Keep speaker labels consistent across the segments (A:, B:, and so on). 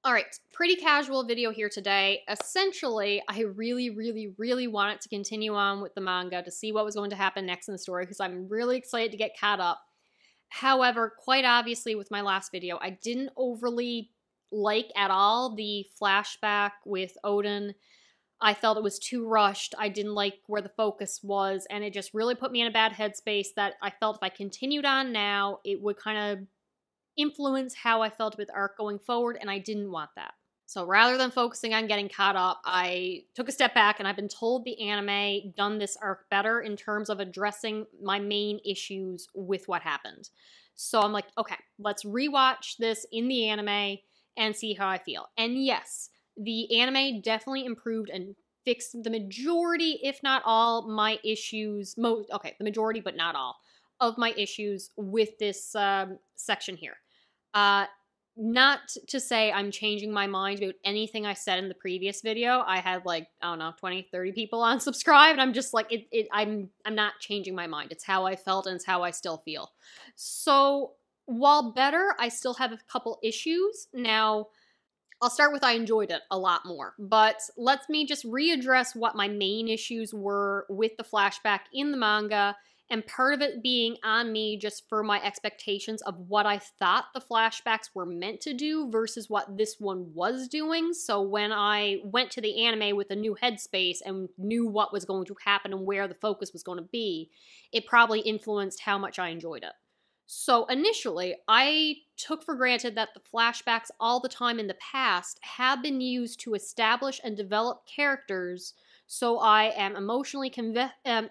A: Alright, pretty casual video here today. Essentially, I really wanted to continue on with the manga to see what was going to happen next in the story because I'm really excited to get caught up. However, quite obviously with my last video, I didn't overly like at all the flashback with Oden. I felt it was too rushed. I didn't like where the focus was, and it just really put me in a bad headspace that I felt if I continued on now, it would kind of influence how I felt with arc going forward, and I didn't want that. So rather than focusing on getting caught up, I took a step back, and I've been told the anime done this arc better in terms of addressing my main issues with what happened. So I'm like, okay, let's rewatch this in the anime and see how I feel. And yes, the anime definitely improved and fixed the majority, if not all, my issues. The majority, but not all, of my issues with this section here. Not to say I'm changing my mind about anything I said in the previous video. I had like, I don't know, 20, 30 people unsubscribe, and I'm just like, I'm not changing my mind. It's how I felt and it's how I still feel. So while better, I still have a couple issues. Now, I'll start with I enjoyed it a lot more, but let me just readdress what my main issues were with the flashback in the manga, and part of it being on me just for my expectations of what I thought the flashbacks were meant to do versus what this one was doing. So when I went to the anime with a new headspace and knew what was going to happen and where the focus was going to be, it probably influenced how much I enjoyed it. So initially, I took for granted that the flashbacks all the time in the past have been used to establish and develop characters, so I am emotionally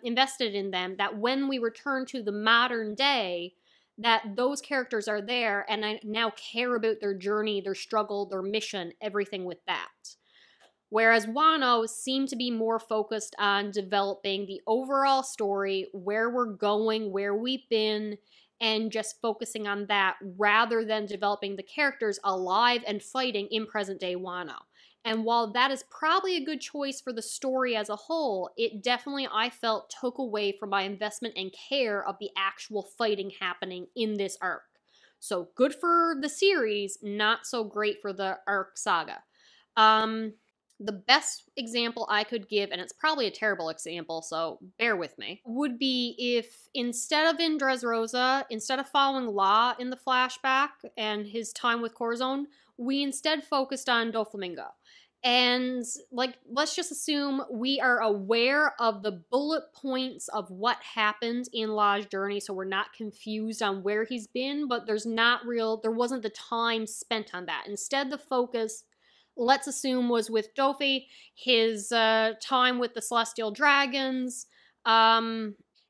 A: invested in them, that when we return to the modern day, that those characters are there and I now care about their journey, their struggle, their mission, everything with that. Whereas Wano seemed to be more focused on developing the overall story, where we're going, where we've been, and just focusing on that rather than developing the characters alive and fighting in present-day Wano. And while that is probably a good choice for the story as a whole, it definitely, I felt, took away from my investment and care of the actual fighting happening in this arc. So good for the series, not so great for the arc saga. The best example I could give, and it's probably a terrible example, so bear with me, would be if instead of in Dressrosa, instead of following Law in the flashback and his time with Corazon, we instead focused on Doflamingo. And, like, let's just assume we are aware of the bullet points of what happened in Law's journey, so we're not confused on where he's been, but there wasn't the time spent on that. Instead, the focus, let's assume, was with Dofi, his time with the Celestial Dragons,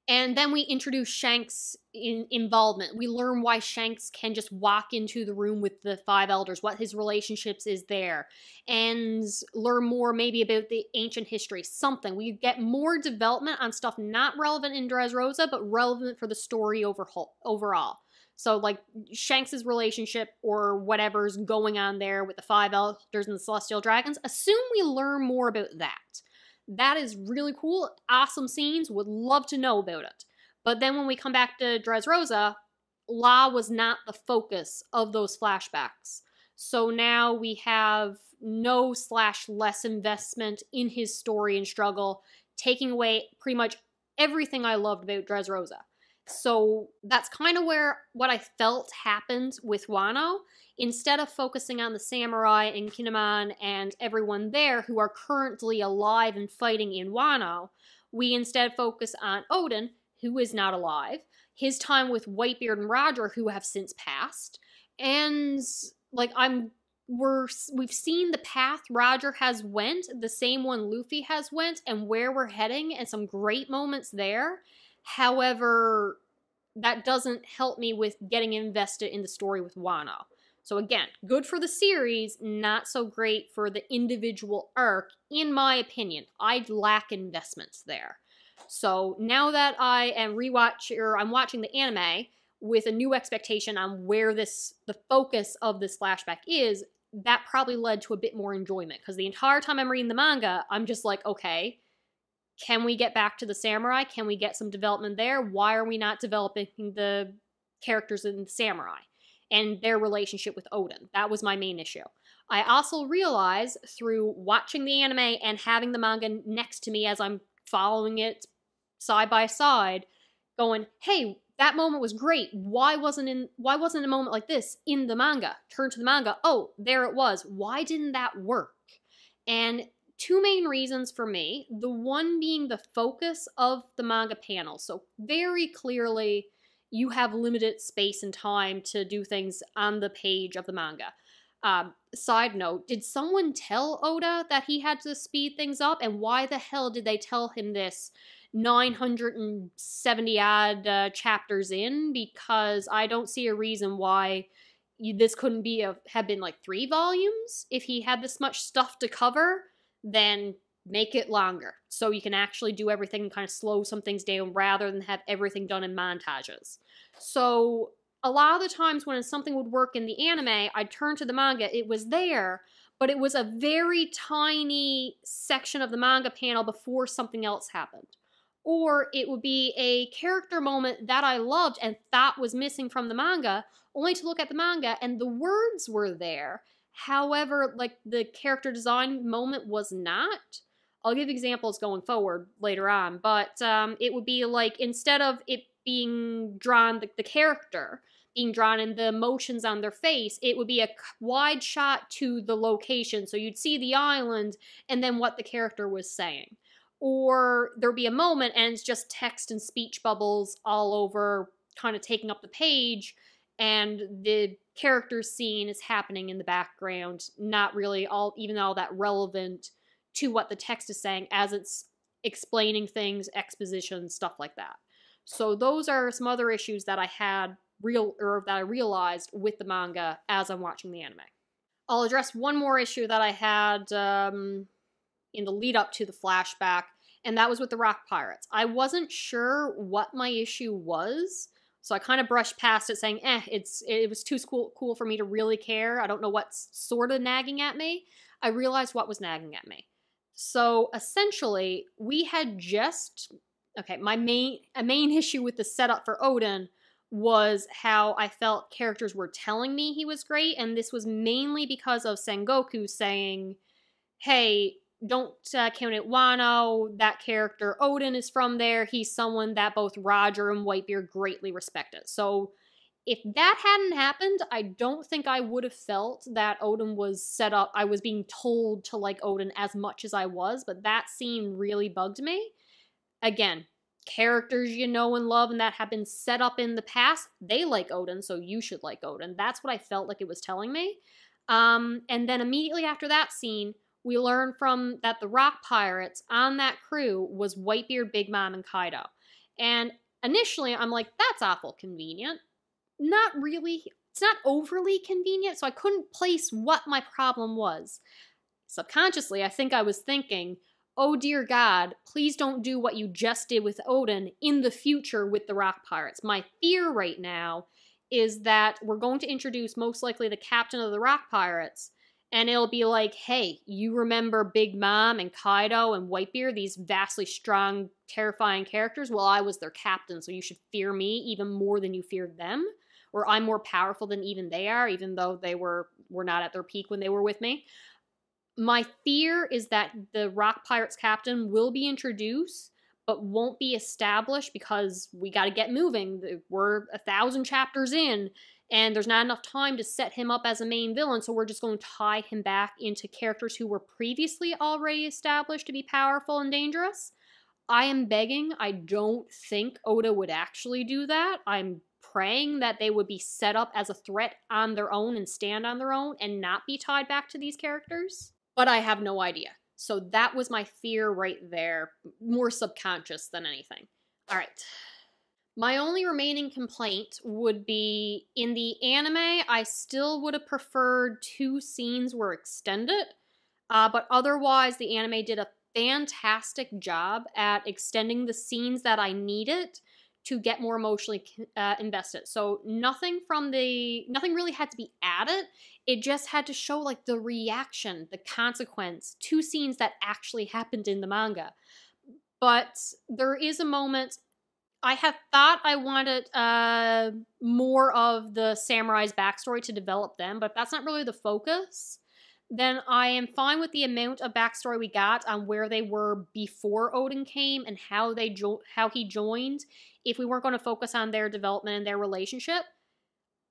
A: and then we introduce Shanks' involvement. We learn why Shanks can just walk into the room with the five elders, what his relationships is there, and learn more maybe about the ancient history, something. We get more development on stuff not relevant in Dressrosa, but relevant for the story overall. So, like, Shanks' relationship or whatever's going on there with the five elders and the Celestial Dragons, assume we learn more about that. That is really cool, awesome scenes, would love to know about it. But then when we come back to Dressrosa, Law was not the focus of those flashbacks. So now we have no/less investment in his story and struggle, taking away pretty much everything I loved about Dressrosa. So that's kind of what I felt happened with Wano. Instead of focusing on the samurai and Kinemon and everyone there who are currently alive and fighting in Wano, we instead focus on Oden, who is not alive, his time with Whitebeard and Roger, who have since passed, and like we've seen the path Roger has went, the same one Luffy has went, and where we're heading, and some great moments there. However, that doesn't help me with getting invested in the story with Wano. So again, good for the series, not so great for the individual arc, in my opinion. I lack investments there. So now that I'm watching the anime with a new expectation on where the focus of this flashback is, that probably led to a bit more enjoyment. Because the entire time I'm reading the manga, I'm just like, okay, can we get back to the samurai? Can we get some development there? Why are we not developing the characters in the samurai and their relationship with Oden? That was my main issue. I also realized through watching the anime and having the manga next to me as I'm following it side by side, going, hey, that moment was great. Why wasn't a moment like this in the manga? Turn to the manga. Oh, there it was. Why didn't that work? And two main reasons for me. The one being the focus of the manga panel. So very clearly, you have limited space and time to do things on the page of the manga. Side note, did someone tell Oda that he had to speed things up? And why the hell did they tell him this 970 odd chapters in? Because I don't see a reason why this couldn't have been like 3 volumes. If he had this much stuff to cover, then make it longer so you can actually do everything and kind of slow some things down rather than have everything done in montages. So a lot of the times when something would work in the anime, I'd turn to the manga, it was there, but it was a very tiny section of the manga panel before something else happened. Or it would be a character moment that I loved and thought was missing from the manga, only to look at the manga and the words were there. However, like the character design moment was not. I'll give examples going forward later on, but it would be like instead of it being drawn, the character being drawn and the emotions on their face, it would be a wide shot to the location. So you'd see the island and then what the character was saying. Or there'd be a moment and it's just text and speech bubbles all over, kind of taking up the page, and the character scene is happening in the background, not really even all that relevant to what the text is saying as it's explaining things, exposition, stuff like that. So those are some other issues that I had that I realized with the manga as I'm watching the anime. I'll address one more issue that I had in the lead up to the flashback, and that was with the rock pirates. I wasn't sure what my issue was, so I kind of brushed past it saying, it was too cool for me to really care. I don't know what's sort of nagging at me. I realized what was nagging at me. So essentially, we had just, a main issue with the setup for Oden was how I felt characters were telling me he was great, and this was mainly because of Sengoku saying, hey, don't count it Wano, that character Oden is from there, he's someone that both Roger and Whitebeard greatly respected. So if that hadn't happened, I don't think I would have felt that Oden was set up, I was being told to like Oden as much as I was, but that scene really bugged me. Again, characters you know and love and that have been set up in the past, they like Oden, so you should like Oden. That's what I felt like it was telling me. And then immediately after that scene, we learn from that the rock pirates on that crew was Whitebeard, Big Mom, and Kaido. And initially, I'm like, that's awful convenient. Not really. It's not overly convenient, so I couldn't place what my problem was. Subconsciously, I think I was thinking, oh dear God, please don't do what you just did with Oden in the future with the rock pirates. My fear right now is that we're going to introduce most likely the captain of the rock pirates, and it'll be like, hey, you remember Big Mom and Kaido and Whitebeard, these vastly strong, terrifying characters? Well, I was their captain, so you should fear me even more than you feared them. Or I'm more powerful than even they are, even though they were not at their peak when they were with me. My fear is that the Rock Pirates captain will be introduced, but won't be established because we got to get moving. We're 1,000 chapters in, and there's not enough time to set him up as a main villain, so we're just going to tie him back into characters who were previously already established to be powerful and dangerous. I am begging. I don't think Oda would actually do that. I'm praying that they would be set up as a threat on their own and stand on their own and not be tied back to these characters. But I have no idea. So that was my fear right there, more subconscious than anything. All right. My only remaining complaint would be in the anime, I still would have preferred 2 scenes were extended, but otherwise the anime did a fantastic job at extending the scenes that I needed to get more emotionally invested. So nothing really had to be added. It just had to show like the reaction, the consequence, 2 scenes that actually happened in the manga. But there is a moment, I had thought I wanted more of the samurai's backstory to develop them, but that's not really the focus. then I am fine with the amount of backstory we got on where they were before Oden came and how he joined, if we weren't going to focus on their development and their relationship.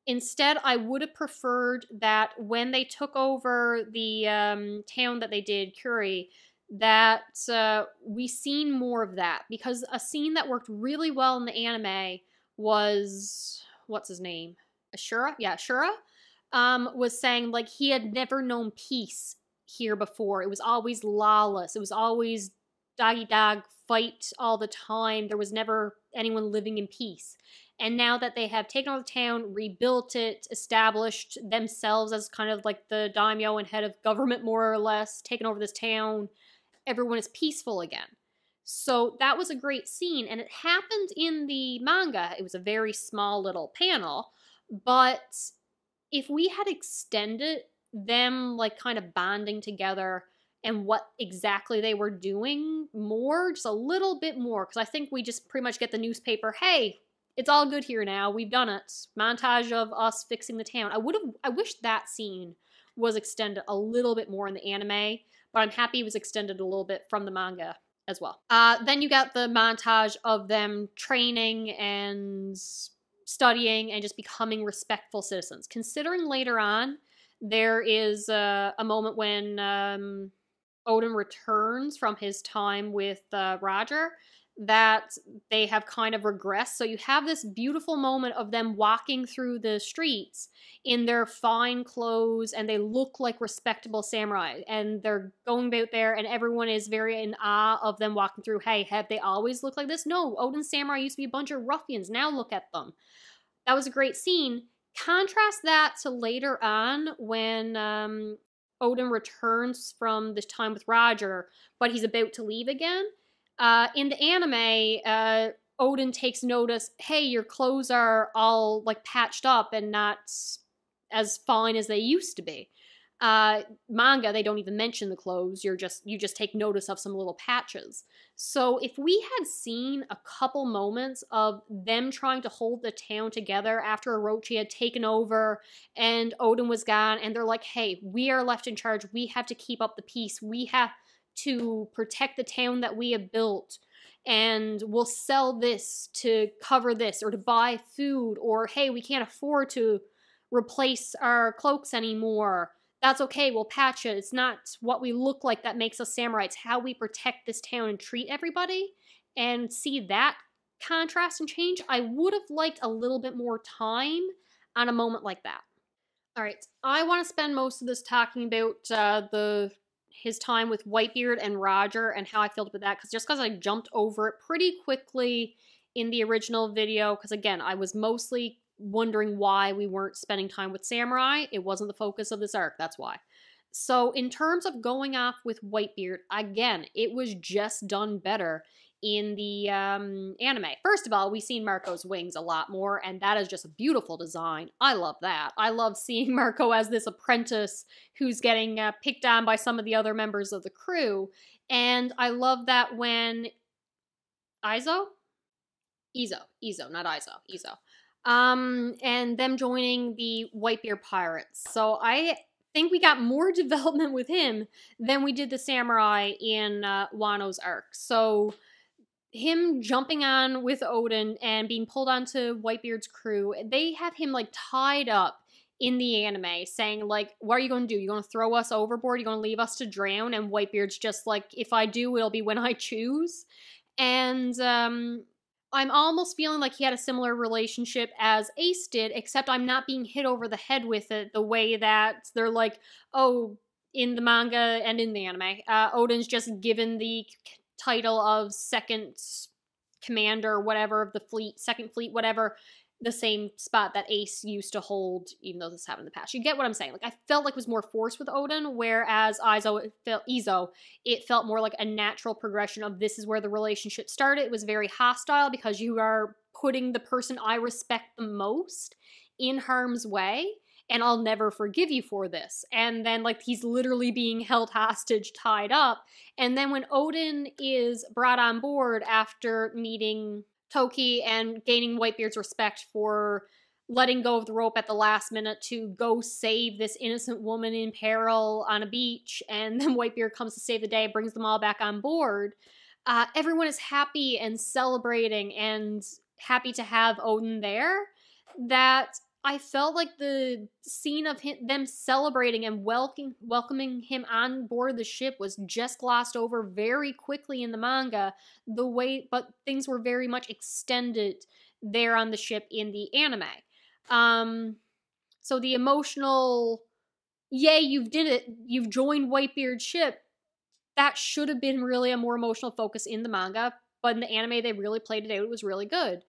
A: Instead, I would have preferred that when they took over the town that they did, Curie, that we seen more of that. Because a scene that worked really well in the anime was, what's his name? Ashura? Yeah, Ashura. Was saying, like, he had never known peace here before. It was always lawless. It was always dog-eat-dog fight all the time. There was never anyone living in peace. And now that they have taken over the town, rebuilt it, established themselves as kind of like the daimyo and head of government, more or less, taken over this town, everyone is peaceful again. So that was a great scene, and it happened in the manga. It was a very small little panel, but if we had extended them, like, kind of bonding together and what exactly they were doing more, just a little bit more, because I think we just pretty much get the newspaper, hey, it's all good here now, we've done it, montage of us fixing the town. I wish that scene was extended a little bit more in the anime, but I'm happy it was extended a little bit from the manga as well. Then you got the montage of them training and studying and just becoming respectful citizens. Considering later on, there is a moment when Oden returns from his time with Roger, that they have kind of regressed. So you have this beautiful moment of them walking through the streets in their fine clothes, and they look like respectable samurai, and they're going out there and everyone is very in awe of them walking through. Hey, have they always looked like this? No, Oden's samurai used to be a bunch of ruffians. Now look at them. That was a great scene. Contrast that to later on when Oden returns from this time with Roger, but he's about to leave again. In the anime, Oden takes notice, hey, your clothes are all, like, patched up and not as fine as they used to be. Manga, they don't even mention the clothes. You just take notice of some little patches. So if we had seen a couple moments of them trying to hold the town together after Orochi had taken over and Oden was gone, and they're like, hey, we are left in charge. We have to keep up the peace. We have to protect the town that we have built, and we'll sell this to cover this, or to buy food, or hey, we can't afford to replace our cloaks anymore. That's okay, we'll patch it. It's not what we look like that makes us samurai. It's how we protect this town and treat everybody. And see that contrast and change. I would have liked a little bit more time on a moment like that. All right, I want to spend most of this talking about his time with Whitebeard and Roger and how I felt with that, because I jumped over it pretty quickly in the original video, because again, I was mostly wondering why we weren't spending time with samurai. It wasn't the focus of this arc, that's why. So in terms of going off with Whitebeard, again, it was just done better in the anime. First of all, we've seen Marco's wings a lot more, and that is just a beautiful design. I love that. I love seeing Marco as this apprentice who's getting picked on by some of the other members of the crew, and I love that when Izo, not Izo. And them joining the Whitebeard pirates. So I think we got more development with him than we did the samurai in Wano's arc. So him jumping on with Oden and being pulled onto Whitebeard's crew, they have him, like, tied up in the anime saying, like, what are you going to do? You going to throw us overboard? You going to leave us to drown? And Whitebeard's just like, if I do, it'll be when I choose. And I'm almost feeling like he had a similar relationship as Ace did, except I'm not being hit over the head with it the way that they're like, oh, in the manga and in the anime, Oden's just given the title of second commander, whatever, of the fleet, second fleet, whatever, the same spot that Ace used to hold, even though this happened in the past. You get what I'm saying? Like, I felt like it was more forced with Oden, whereas Izo, it felt more like a natural progression of this is where the relationship started. It was very hostile because you are putting the person I respect the most in harm's way, and I'll never forgive you for this. And then, like, he's literally being held hostage, tied up. And then when Oden is brought on board after meeting Toki and gaining Whitebeard's respect for letting go of the rope at the last minute to go save this innocent woman in peril on a beach, and then Whitebeard comes to save the day, brings them all back on board. Everyone is happy and celebrating and happy to have Oden there, that I felt like the scene of them celebrating and welcoming him on board the ship was just glossed over very quickly in the manga, but things were very much extended there on the ship in the anime. So the emotional, yay, you've did it, you've joined Whitebeard's ship, that should have been really a more emotional focus in the manga, but in the anime they really played it out. It was really good.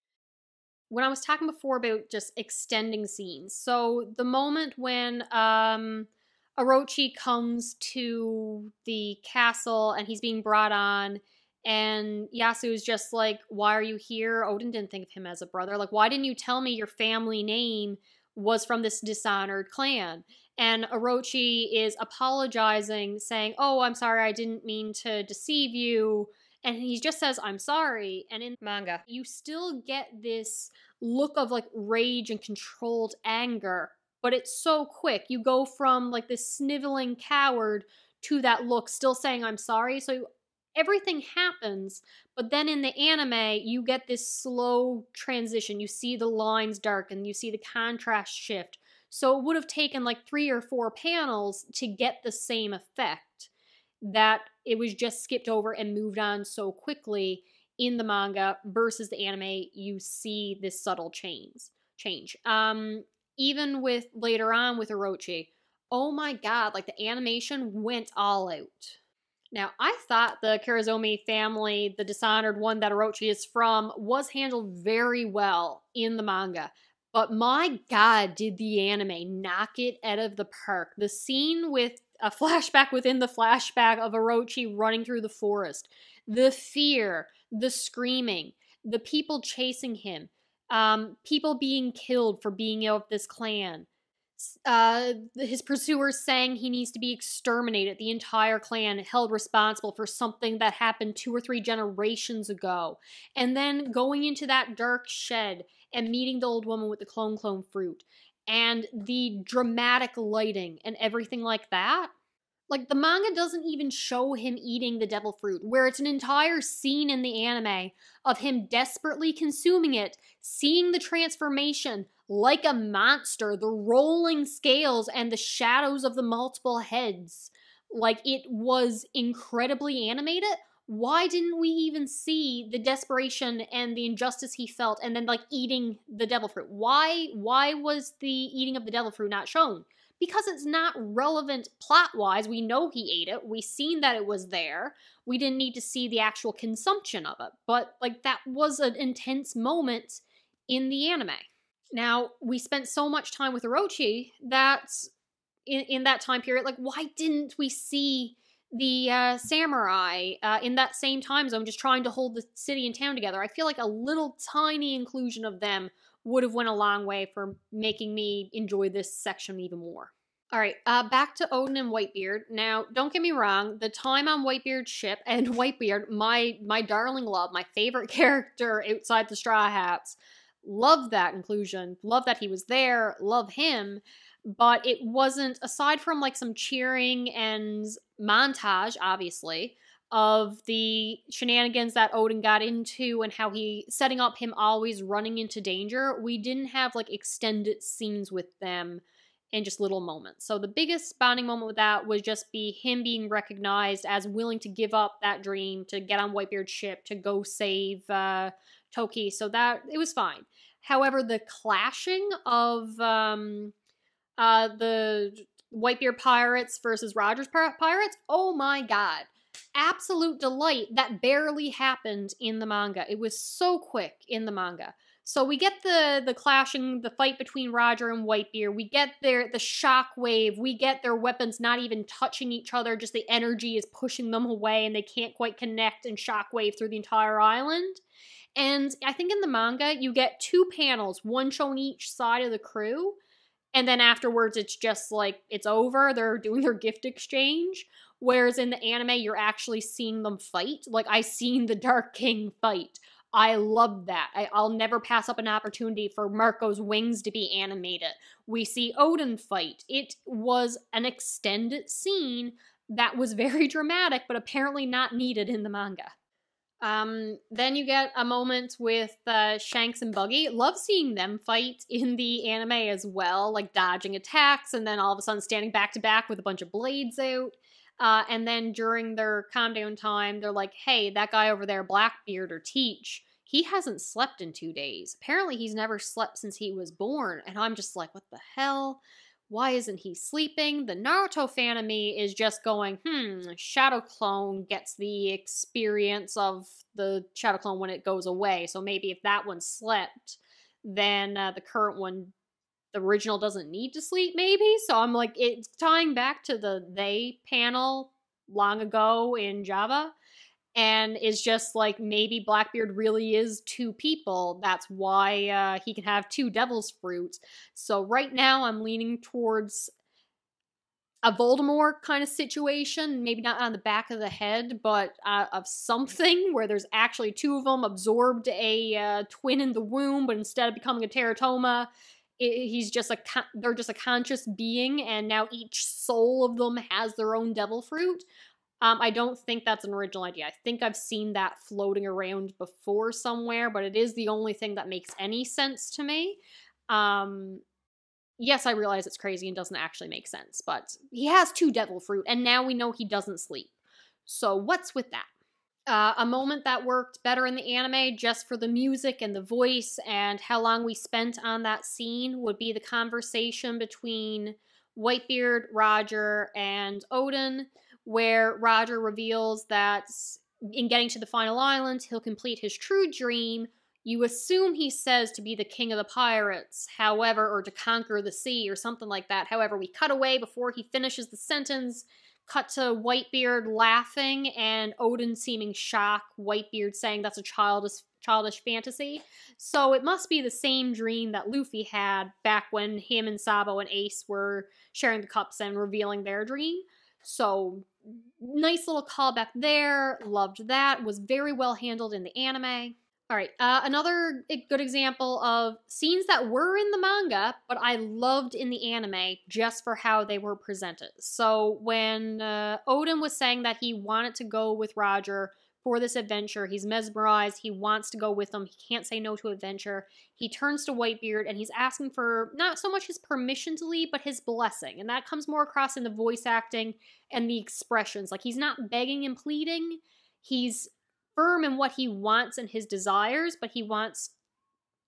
A: When I was talking before about just extending scenes, so the moment when Orochi comes to the castle and he's being brought on, and Yasuo's just like, why are you here? Oden didn't think of him as a brother. Like, why didn't you tell me your family name was from this dishonored clan? And Orochi is apologizing, saying, oh, I'm sorry, I didn't mean to deceive you. And he just says, I'm sorry. And in manga, you still get this look of like rage and controlled anger, but it's so quick. You go from like this sniveling coward to that look, still saying, I'm sorry. So everything happens, but then in the anime, you get this slow transition. You see the lines darken, you see the contrast shift. So it would have taken like 3 or 4 panels to get the same effect, that it was just skipped over and moved on so quickly in the manga, versus the anime, you see this subtle change. Even with later on with Orochi, oh my god, like the animation went all out. Now, I thought the Karazomi family, the dishonored one that Orochi is from, was handled very well in the manga. But my god, did the anime knock it out of the park. The scene with a flashback within the flashback of Orochi running through the forest. The fear, the screaming, the people chasing him, people being killed for being of this clan. His pursuers saying he needs to be exterminated. The entire clan held responsible for something that happened 2 or 3 generations ago. And then going into that dark shed and meeting the old woman with the clone fruit. And the dramatic lighting and everything like that. Like, the manga doesn't even show him eating the devil fruit, where it's an entire scene in the anime of him desperately consuming it, seeing the transformation like a monster, the rolling scales and the shadows of the multiple heads. Like, it was incredibly animated. Why didn't we even see the desperation and the injustice he felt and then, like, eating the devil fruit? Why was the eating of the devil fruit not shown? Because it's not relevant plot-wise. We know he ate it. We've seen that it was there. We didn't need to see the actual consumption of it. But, like, that was an intense moment in the anime. Now, we spent so much time with Orochi that in that time period, like, why didn't we see the samurai in that same time zone just trying to hold the city and town together? I feel like a little tiny inclusion of them would have went a long way for making me enjoy this section even more. All right, back to Oden and Whitebeard. Now, don't get me wrong, the time on Whitebeard's ship, and Whitebeard, my darling love, my favorite character outside the Straw Hats, love that inclusion, love that he was there, love him, but it wasn't, aside from like some cheering and montage, obviously, of the shenanigans that Oden got into and how he, setting up him always running into danger, we didn't have like extended scenes with them in just little moments. So the biggest bonding moment with that was just him being recognized as willing to give up that dream, to get on Whitebeard's ship, to go save Toki, so that, it was fine. However, the clashing of the Whitebeard pirates versus Roger's pirates, oh my god. Absolute delight that barely happened in the manga. It was so quick in the manga. So we get the clashing, the fight between Roger and Whitebeard. We get the shockwave. We get their weapons not even touching each other. Just the energy is pushing them away and they can't quite connect and shockwave through the entire island. And I think in the manga, you get 2 panels, one showing each side of the crew. And then afterwards, it's just like, it's over. They're doing their gift exchange. Whereas in the anime, you're actually seeing them fight. Like, I seen the Dark King fight. I love that. I'll never pass up an opportunity for Marco's wings to be animated. We see Oden fight. It was an extended scene that was very dramatic, but apparently not needed in the manga. Then you get a moment with Shanks and Buggy. Love seeing them fight in the anime as well, like dodging attacks and then all of a sudden standing back to back with a bunch of blades out. And then during their calm down time, they're like, hey, that guy over there, Blackbeard or Teach, he hasn't slept in 2 days. Apparently he's never slept since he was born. And I'm just like, what the hell? Why isn't he sleeping? The Naruto fan of me is just going, Shadow Clone gets the experience of the Shadow Clone when it goes away. So maybe if that one slept, then the current one, the original, doesn't need to sleep, maybe? So I'm like, it's tying back to the they panel long ago in Java. And it's just like, maybe Blackbeard really is 2 people. That's why he can have 2 devil's fruit. So right now I'm leaning towards a Voldemort kind of situation. Maybe not on the back of the head, but of something where there's actually 2 of them absorbed a twin in the womb, but instead of becoming a teratoma, they're just a conscious being, and now each soul of them has their own devil fruit. I don't think that's an original idea. I think I've seen that floating around before somewhere, but it is the only thing that makes any sense to me. Yes, I realize it's crazy and doesn't actually make sense, but he has 2 devil fruit, and now we know he doesn't sleep. So what's with that? A moment that worked better in the anime just for the music and the voice and how long we spent on that scene would be the conversation between Whitebeard, Roger, and Oden, where Roger reveals that in getting to the final island, he'll complete his true dream. You assume he says to be the king of the pirates, however, or to conquer the sea or something like that. However, we cut away before he finishes the sentence, cut to Whitebeard laughing and Oden seeming shocked, Whitebeard saying that's a childish fantasy. So it must be the same dream that Luffy had back when him and Sabo and Ace were sharing the cups and revealing their dream. So nice little callback there. Loved that. Was very well handled in the anime. All right, another good example of scenes that were in the manga, but I loved in the anime just for how they were presented. So when Oden was saying that he wanted to go with Roger for this adventure, he's mesmerized, he wants to go with him, he can't say no to adventure, he turns to Whitebeard and he's asking for not so much his permission to leave, but his blessing. And that comes more across in the voice acting and the expressions. Like, he's not begging and pleading, he's firm in what he wants and his desires, but he wants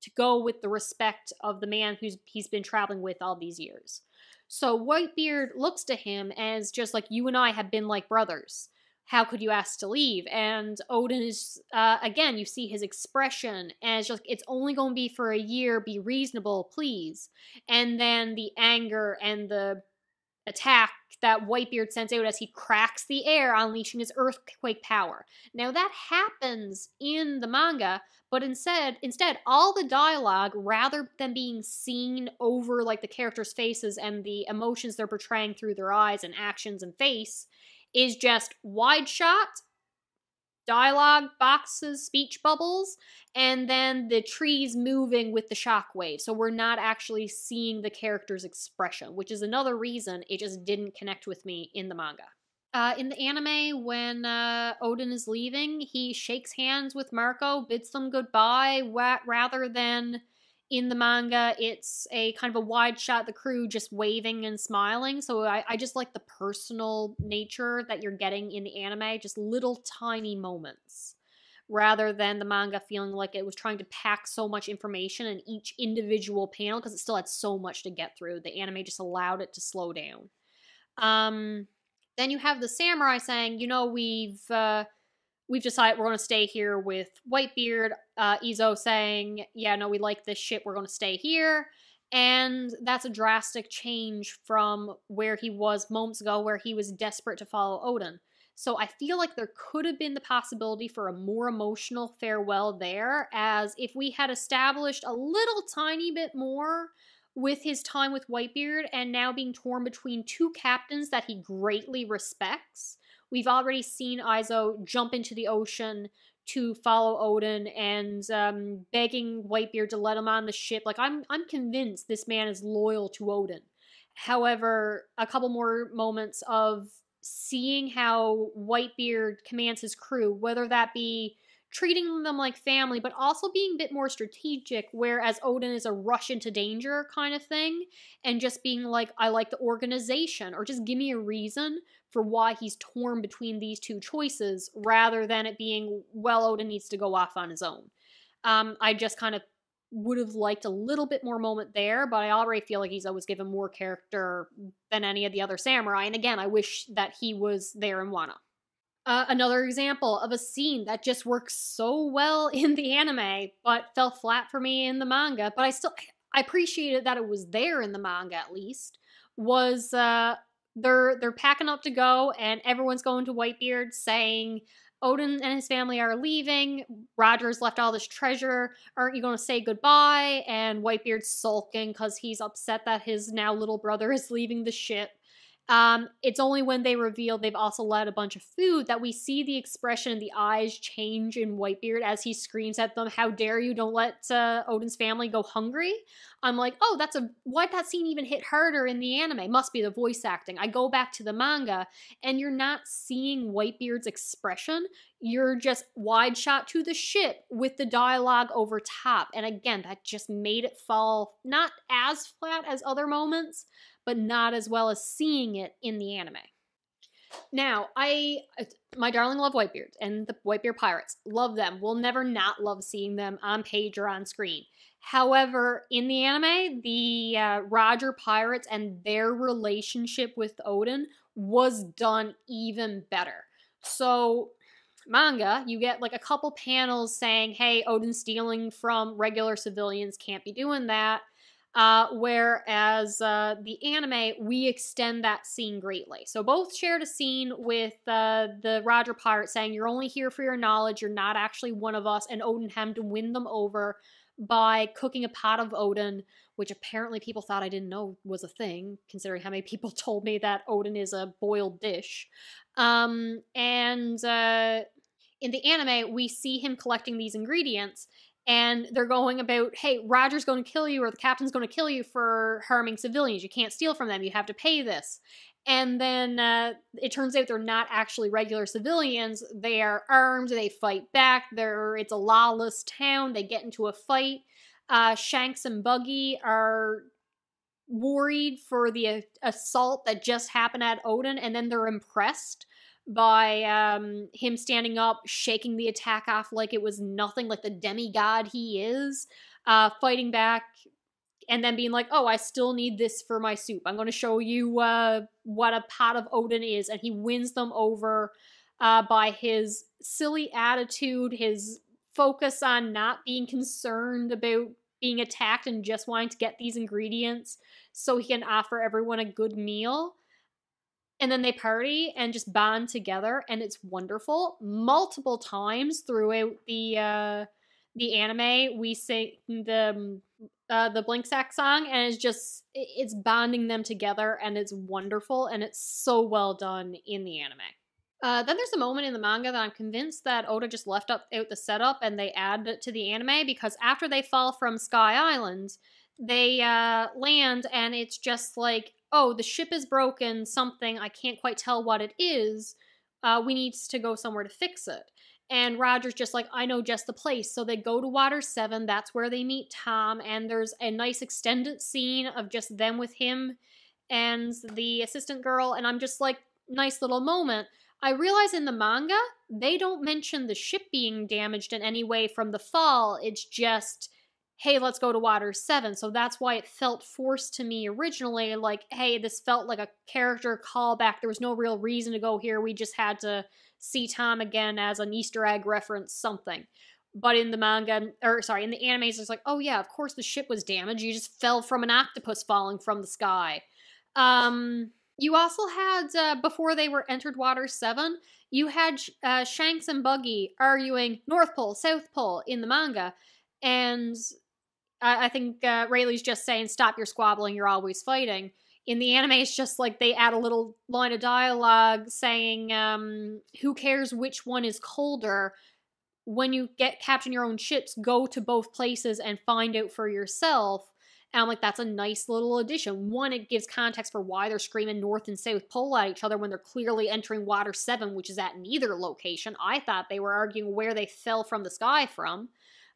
A: to go with the respect of the man he's been traveling with all these years. So Whitebeard looks to him as just like, you and I have been like brothers. How could you ask to leave? And Oden is, again, you see his expression as just, it's only going to be for a year, be reasonable, please. And then the anger and the attack that Whitebeard sends out as he cracks the air, unleashing his earthquake power. Now that happens in the manga, but instead, all the dialogue, rather than being seen over like the characters' faces and the emotions they're portraying through their eyes and actions and face, is just wide shot, dialogue boxes, speech bubbles, and then the trees moving with the shockwave. So we're not actually seeing the character's expression, which is another reason it just didn't connect with me in the manga. In the anime, when Oden is leaving, he shakes hands with Marco, bids them goodbye, rather than in the manga, it's a kind of a wide shot, the crew just waving and smiling. So I just like the personal nature that you're getting in the anime, just little tiny moments, rather than the manga feeling like it was trying to pack so much information in each individual panel because it still had so much to get through. The anime just allowed it to slow down. Then you have the samurai saying, you know, we've decided we're going to stay here with Whitebeard. Izo saying, yeah, no, we like this shit, we're going to stay here. And that's a drastic change from where he was moments ago, where he was desperate to follow Oden. So I feel like there could have been the possibility for a more emotional farewell there, as if we had established a little tiny bit more with his time with Whitebeard and now being torn between 2 captains that he greatly respects. We've already seen Izo jump into the ocean to follow Oden and begging Whitebeard to let him on the ship. Like, I'm convinced this man is loyal to Oden. However, a couple more moments of seeing how Whitebeard commands his crew, whether that be treating them like family, but also being a bit more strategic, whereas Oden is a rush into danger kind of thing, and just being like, I like the organization, or just give me a reason for why he's torn between these two choices, rather than it being, well, Oden needs to go off on his own. I just kind of would have liked a little bit more moment there, but I already feel like he's always given more character than any of the other samurai, and again, I wish that he was there in Wano. Another example of a scene that just works so well in the anime, but fell flat for me in the manga, but I appreciated that it was there in the manga at least, was they're packing up to go, and everyone's going to Whitebeard saying, Oden and his family are leaving, Roger's left all this treasure, aren't you going to say goodbye? And Whitebeard's sulking because he's upset that his now little brother is leaving the ship. It's only when they reveal they've also left a bunch of food that we see the expression in the eyes change in Whitebeard as he screams at them, how dare you, don't let Oden's family go hungry. I'm like, oh, why'd that scene even hit harder in the anime? Must be the voice acting. I go back to the manga, and you're not seeing Whitebeard's expression. You're just wide shot to the ship with the dialogue over top. And again, that just made it fall not as flat as other moments, but not as well as seeing it in the anime. Now, my darling love Whitebeard and the Whitebeard pirates. Love them. We'll never not love seeing them on page or on screen. However, in the anime, the Roger pirates and their relationship with Oden was done even better. So, manga, you get like a couple panels saying, hey, Oden's stealing from regular civilians, can't be doing that. Whereas the anime, we extend that scene greatly. So both shared a scene with the Roger pirate saying, you're only here for your knowledge, you're not actually one of us, and Oden having to win them over by cooking a pot of Oden, which apparently people thought I didn't know was a thing, considering how many people told me that Oden is a boiled dish. In the anime, we see him collecting these ingredients, and they're going about, hey, Roger's going to kill you, or the captain's going to kill you for harming civilians. You can't steal from them. You have to pay this. And then it turns out they're not actually regular civilians. They are armed. They fight back. It's a lawless town. They get into a fight. Shanks and Buggy are worried for the assault that just happened at Oden, and then they're impressed by him standing up, shaking the attack off like it was nothing, like the demigod he is, fighting back, and then being like, oh, I still need this for my soup. I'm going to show you what a pot of Oden is. And he wins them over by his silly attitude, his focus on not being concerned about being attacked and just wanting to get these ingredients so he can offer everyone a good meal. And then they party and just bond together, and it's wonderful. Multiple times throughout the anime, we sing the Blink Sack song, and it's bonding them together, and it's wonderful, and it's so well done in the anime. Then there's a moment in the manga that I'm convinced that Oda just left out the setup and they added it to the anime, because after they fall from Sky Island, they land, and it's just like, oh, the ship is broken, something, I can't quite tell what it is, we need to go somewhere to fix it. And Roger's just like, I know just the place. So they go to Water 7, that's where they meet Tom, and there's a nice extended scene of just them with him and the assistant girl, and I'm just like, nice little moment. I realize in the manga, they don't mention the ship being damaged in any way from the fall, it's just, hey, let's go to Water 7. So that's why it felt forced to me originally, like, hey, this felt like a character callback. There was no real reason to go here. We just had to see Tom again as an Easter egg reference, something. But in the manga, in the anime, it's just like, oh yeah, of course the ship was damaged. You just fell from an octopus falling from the sky. You also had, before they were entered Water 7, you had Shanks and Buggy arguing North Pole, South Pole in the manga. And I think Rayleigh's just saying, stop your squabbling, you're always fighting. In the anime, it's just like they add a little line of dialogue saying, who cares which one is colder? when you get captain your own ships, go to both places and find out for yourself. And I'm like, that's a nice little addition. One, it gives context for why they're screaming North and South Pole at each other when they're clearly entering Water 7, which is at neither location. I thought they were arguing where they fell from the sky from.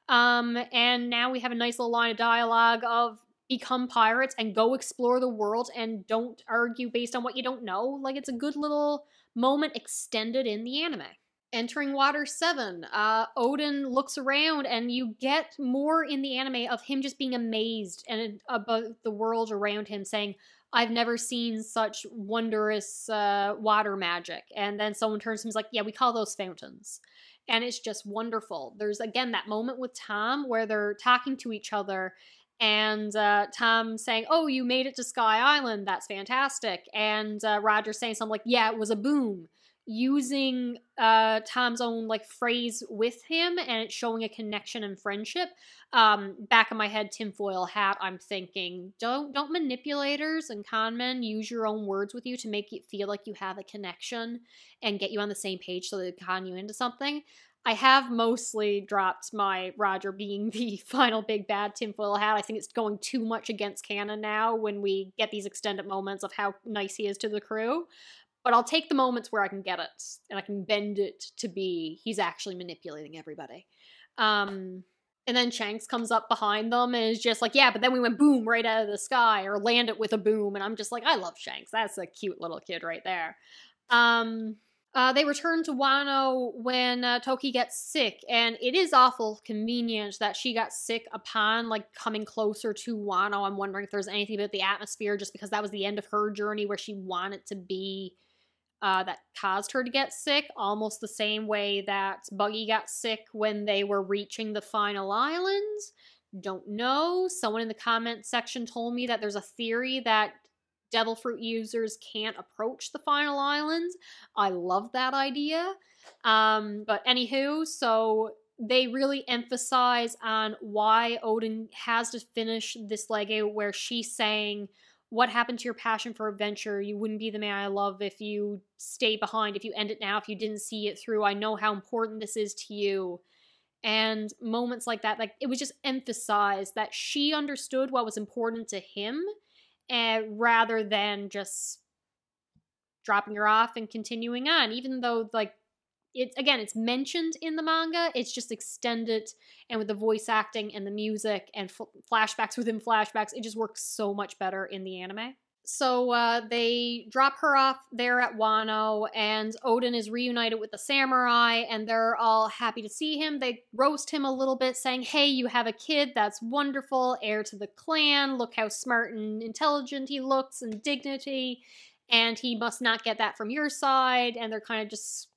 A: And now we have a nice little line of dialogue of become pirates and go explore the world and don't argue based on what you don't know. Like, it's a good little moment extended in the anime. Entering Water 7, Oden looks around and you get more in the anime of him just being amazed and about the world around him, saying, I've never seen such wondrous water magic. And then someone turns to him and is like, yeah, we call those fountains. And it's just wonderful. There's, again, that moment with Tom where they're talking to each other and Tom saying, oh, you made it to Sky Island. That's fantastic. And Roger saying something like, yeah, it was a boom. Using Tom's own like phrase with him, and it's showing a connection and friendship. Back of my head, tinfoil hat, I'm thinking, don't manipulators and con men use your own words with you to make it feel like you have a connection and get you on the same page so they con you into something. I have mostly dropped my Roger being the final big bad tinfoil hat. I think it's going too much against canon now when we get these extended moments of how nice he is to the crew. But I'll take the moments where I can get it, and I can bend it to be he's actually manipulating everybody. And then Shanks comes up behind them and is just like, yeah, but then we went boom right out of the sky, or land it with a boom, and I'm just like, I love Shanks. That's a cute little kid right there. They return to Wano when Toki gets sick, and it is awful convenient that she got sick upon, like, coming closer to Wano. I'm wondering if there's anything about the atmosphere, just because that was the end of her journey where she wanted to be, that caused her to get sick, almost the same way that Buggy got sick when they were reaching the final islands. Don't know. Someone in the comment section told me that there's a theory that devil fruit users can't approach the final islands. I love that idea. But anywho, so they really emphasize on why Oden has to finish this leg out where she's saying, what happened to your passion for adventure? You wouldn't be the man I love if you stay behind, if you end it now, if you didn't see it through. I know how important this is to you. And moments like that, like, it was just emphasized that she understood what was important to him, rather than just dropping her off and continuing on. Even though, like, it's mentioned in the manga, it's just extended, and with the voice acting and the music and flashbacks within flashbacks, it just works so much better in the anime. So they drop her off there at Wano, and Oden is reunited with the samurai, and they're all happy to see him. They roast him a little bit, saying, hey, you have a kid, that's wonderful, heir to the clan, look how smart and intelligent he looks, and dignity, and he must not get that from your side. And they're kind of just,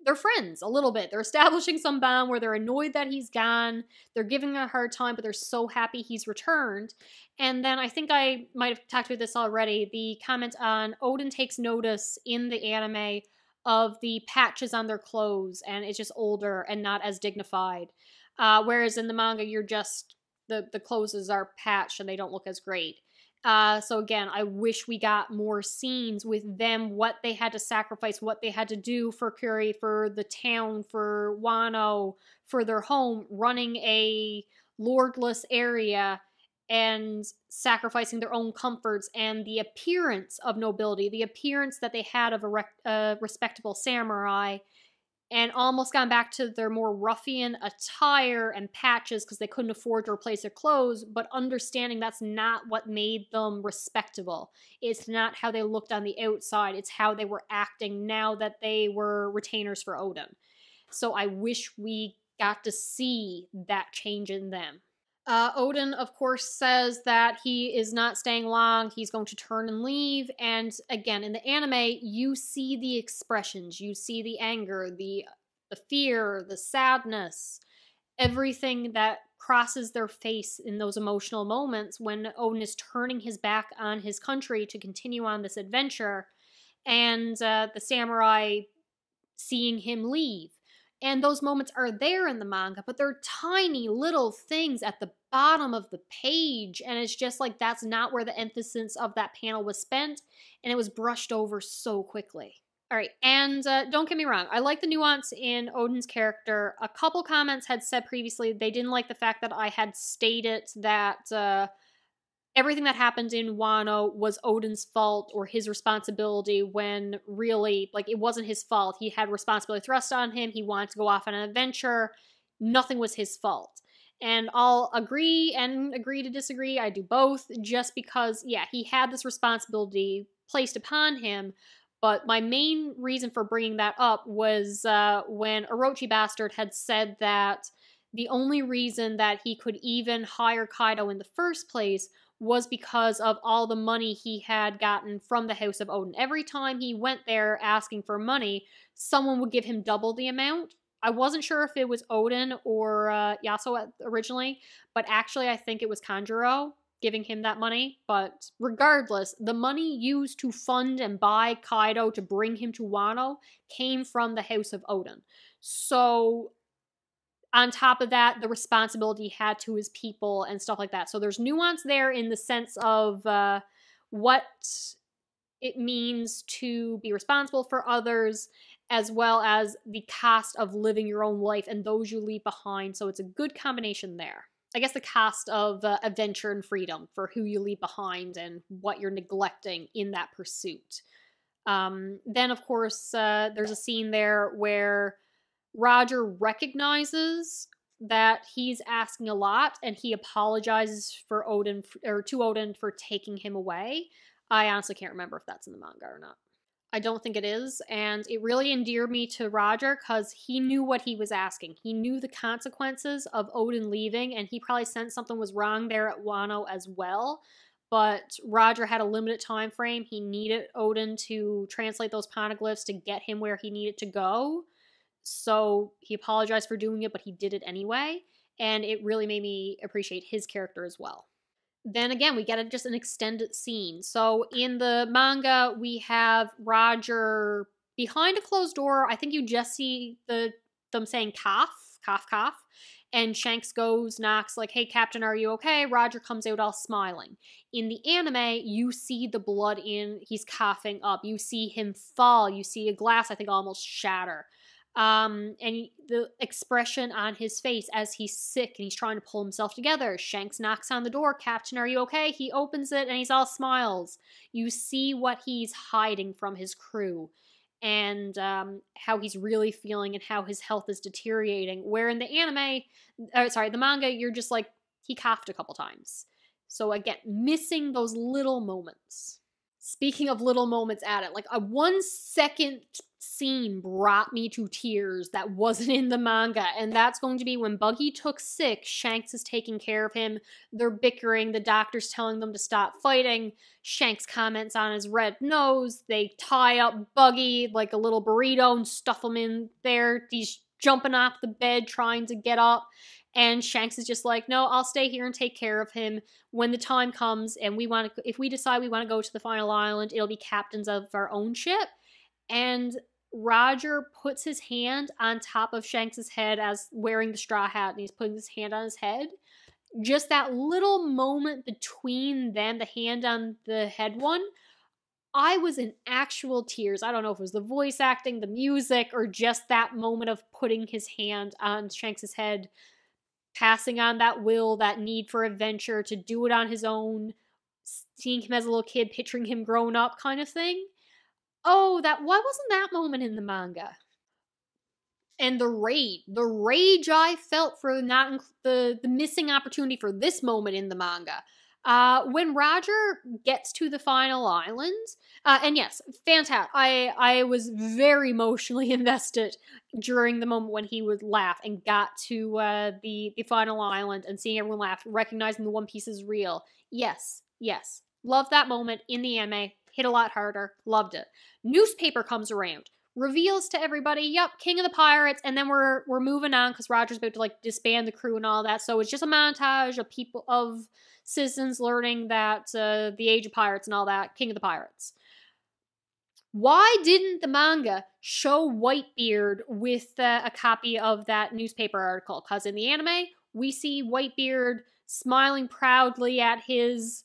A: they're friends a little bit. They're establishing some bond where they're annoyed that he's gone. They're giving him a hard time, but they're so happy he's returned. And then I think I might have talked about this already. The comment on Oden takes notice in the anime of the patches on their clothes, and it's just older and not as dignified. Whereas in the manga, you're just, the clothes are patched and they don't look as great. So again, I wish we got more scenes with them, what they had to sacrifice, what they had to do for Curry, for the town, for Wano, for their home, running a lordless area and sacrificing their own comforts and the appearance of nobility, the appearance that they had of a respectable samurai, and almost gone back to their more ruffian attire and patches because they couldn't afford to replace their clothes, but understanding that's not what made them respectable. It's not how they looked on the outside, it's how they were acting now that they were retainers for Oden. So I wish we got to see that change in them. Oden, of course, says that he is not staying long, he's going to turn and leave, and again, in the anime, you see the expressions, you see the anger, the fear, the sadness, everything that crosses their face in those emotional moments when Oden is turning his back on his country to continue on this adventure, and the samurai seeing him leave. And those moments are there in the manga, but they're tiny little things at the bottom of the page. And it's just like, that's not where the emphasis of that panel was spent. And it was brushed over so quickly. All right, and don't get me wrong, I like the nuance in Oden's character. A couple comments had said previously they didn't like the fact that I had stated that everything that happened in Wano was Oden's fault or his responsibility, when really, like, it wasn't his fault. He had responsibility thrust on him. He wanted to go off on an adventure. Nothing was his fault. And I'll agree and agree to disagree. I do both, just because, yeah, he had this responsibility placed upon him. But my main reason for bringing that up was when Orochi Bastard had said that the only reason that he could even hire Kaido in the first place was because of all the money he had gotten from the House of Oden. Every time he went there asking for money, someone would give him double the amount. I wasn't sure if it was Oden or Yasuo originally, but actually I think it was Kanjuro giving him that money. But regardless, the money used to fund and buy Kaido to bring him to Wano came from the House of Oden. So on top of that, the responsibility he had to his people and stuff like that. So there's nuance there in the sense of what it means to be responsible for others, as well as the cost of living your own life and those you leave behind. So it's a good combination there. I guess the cost of adventure and freedom for who you leave behind and what you're neglecting in that pursuit. Then, of course, there's a scene there where Roger recognizes that he's asking a lot, and he apologizes for Oden, or to Oden, for taking him away. I honestly can't remember if that's in the manga or not. I don't think it is, and it really endeared me to Roger because he knew what he was asking. He knew the consequences of Oden leaving, and he probably sensed something was wrong there at Wano as well. But Roger had a limited time frame. He needed Oden to translate those poneglyphs to get him where he needed to go. So he apologized for doing it, but he did it anyway. And it really made me appreciate his character as well. Then again, we get just an extended scene. So in the manga, we have Roger behind a closed door. I think you just see them saying cough, cough, cough. And Shanks goes, knocks, like, hey, Captain, are you okay? Roger comes out all smiling. In the anime, you see the blood he's coughing up. You see him fall. You see a glass, I think, almost shatter. And the expression on his face as he's sick and he's trying to pull himself together. Shanks knocks on the door. Captain, are you okay? He opens it and he's all smiles. You see what he's hiding from his crew and how he's really feeling and how his health is deteriorating. Where in the the manga, you're just like, he coughed a couple times. So again, missing those little moments. Speaking of little moments at it, like a 1 second scene brought me to tears that wasn't in the manga, and that's going to be when Buggy took sick. Shanks is taking care of him. They're bickering. The doctor's telling them to stop fighting. Shanks comments on his red nose. They tie up Buggy like a little burrito and stuff him in there. He's jumping off the bed trying to get up. And Shanks is just like, no, I'll stay here and take care of him. When the time comes and if we decide we want to go to the final island, it'll be captains of our own ship. And Roger puts his hand on top of Shanks's head as wearing the straw hat, and he's putting his hand on his head. Just that little moment between them, the hand on the head one, I was in actual tears. I don't know if it was the voice acting, the music, or just that moment of putting his hand on Shanks's head, passing on that will, that need for adventure, to do it on his own, seeing him as a little kid, picturing him grown up kind of thing. Oh, why wasn't that moment in the manga? And the rage I felt for not the missing opportunity for this moment in the manga. When Roger gets to the final island, and yes, fantastic. I was very emotionally invested during the moment when he would laugh and got to the final island and seeing everyone laugh, recognizing the One Piece is real. Yes. Love that moment in the anime. Hit a lot harder. Loved it. Newspaper comes around. Reveals to everybody, yep, king of the pirates, and then we're moving on because Roger's about to like disband the crew and all that. So it's just a montage of citizens learning that the age of pirates and all that, king of the pirates. Why didn't the manga show Whitebeard with a copy of that newspaper article? Because in the anime, we see Whitebeard smiling proudly at his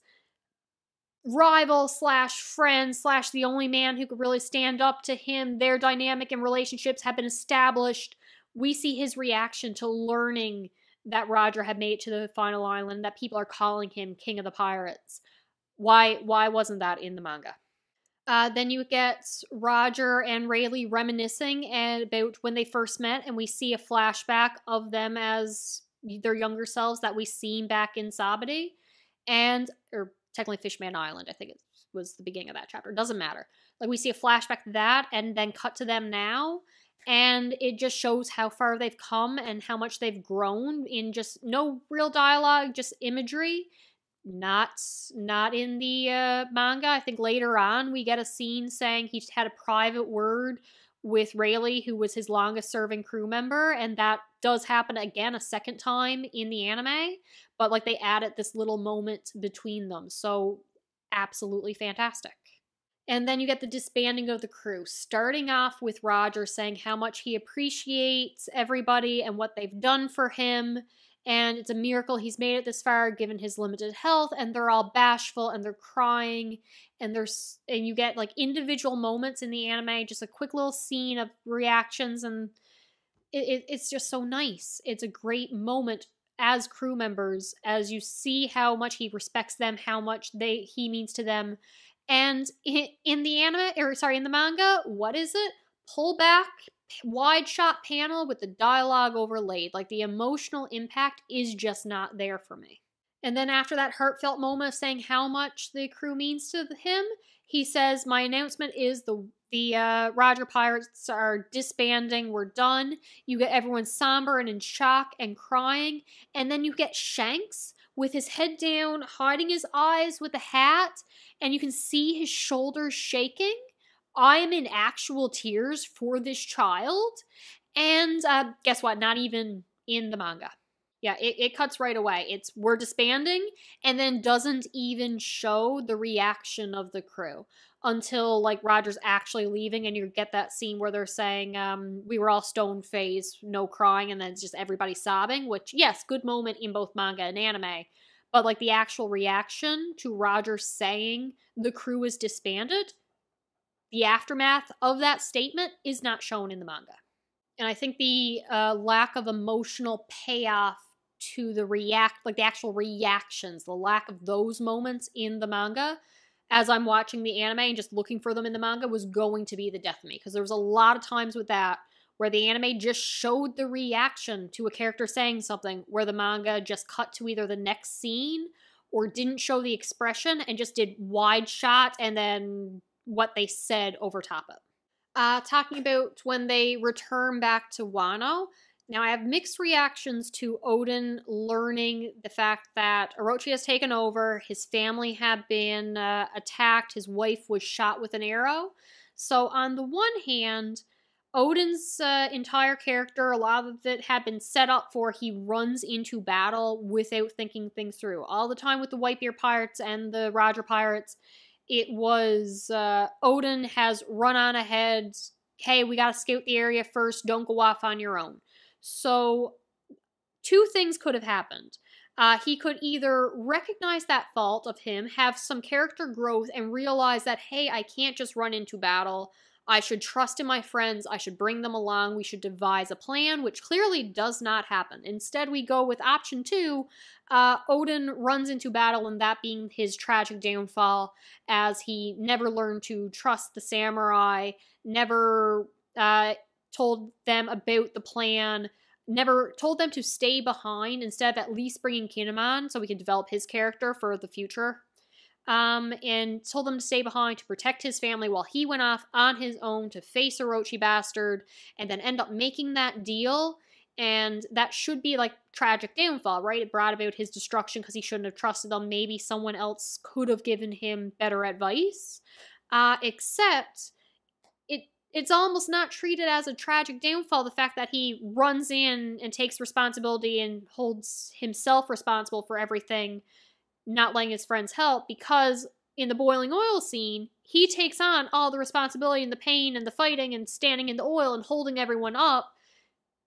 A: rival slash friend slash the only man who could really stand up to him. Their dynamic and relationships have been established. We see his reaction to learning that Roger had made it to the final island, that people are calling him King of the Pirates. Why wasn't that in the manga? Then you get Roger and Rayleigh reminiscing about when they first met, and we see a flashback of them as their younger selves that we seen back in Sabadi, or technically Fishman Island, I think it was the beginning of that chapter. It doesn't matter. Like, we see a flashback to that, and then cut to them now, and it just shows how far they've come and how much they've grown in just no real dialogue, just imagery. Not in the manga. I think later on we get a scene saying he had a private word with Rayleigh, who was his longest serving crew member, and that does happen again a second time in the anime, but like they added this little moment between them, so absolutely fantastic. And then you get the disbanding of the crew, starting off with Roger saying how much he appreciates everybody and what they've done for him, and it's a miracle he's made it this far given his limited health, and they're all bashful and they're crying, and you get like individual moments in the anime, just a quick little scene of reactions, and it's just so nice. It's a great moment as crew members as you see how much he respects them, how much he means to them. And in the manga, what is it? Pull back, wide shot panel with the dialogue overlaid. Like, the emotional impact is just not there for me. And then after that heartfelt moment of saying how much the crew means to him, he says, my announcement is the Roger Pirates are disbanding, we're done. You get everyone somber and in shock and crying. And then you get Shanks with his head down, hiding his eyes with a hat, and you can see his shoulders shaking. I am in actual tears for this child. And guess what? Not even in the manga. Yeah, it cuts right away. We're disbanding, and then doesn't even show the reaction of the crew until like Roger's actually leaving, and you get that scene where they're saying, we were all stone-faced, no crying, and then it's just everybody sobbing, which, yes, good moment in both manga and anime, but like the actual reaction to Roger saying the crew is disbanded, the aftermath of that statement is not shown in the manga. And I think the lack of emotional payoff to the actual reactions, the lack of those moments in the manga, as I'm watching the anime and just looking for them in the manga, was going to be the death of me. Because there was a lot of times with that where the anime just showed the reaction to a character saying something, where the manga just cut to either the next scene or didn't show the expression and just did wide shot and then what they said over top of. Talking about when they return back to Wano. Now, I have mixed reactions to Oden learning the fact that Orochi has taken over, his family had been attacked, his wife was shot with an arrow. So on the one hand, Oden's entire character, a lot of it had been set up for he runs into battle without thinking things through. All the time with the Whitebeard Pirates and the Roger Pirates, it was Oden has run on ahead, hey, we gotta scout the area first, don't go off on your own. So, two things could have happened. He could either recognize that fault of him, have some character growth, and realize that, hey, I can't just run into battle. I should trust in my friends. I should bring them along. We should devise a plan, which clearly does not happen. Instead, we go with option 2. Oden runs into battle, and that being his tragic downfall, as he never learned to trust the samurai, never told them about the plan, never told them to stay behind instead of at least bringing Kinemon so we could develop his character for the future. And told them to stay behind to protect his family while he went off on his own to face Orochi Bastard and then end up making that deal. And that should be like tragic downfall, right? It brought about his destruction because he shouldn't have trusted them. Maybe someone else could have given him better advice. Except it's almost not treated as a tragic downfall, the fact that he runs in and takes responsibility and holds himself responsible for everything, not letting his friends help, because in the boiling oil scene, he takes on all the responsibility and the pain and the fighting and standing in the oil and holding everyone up,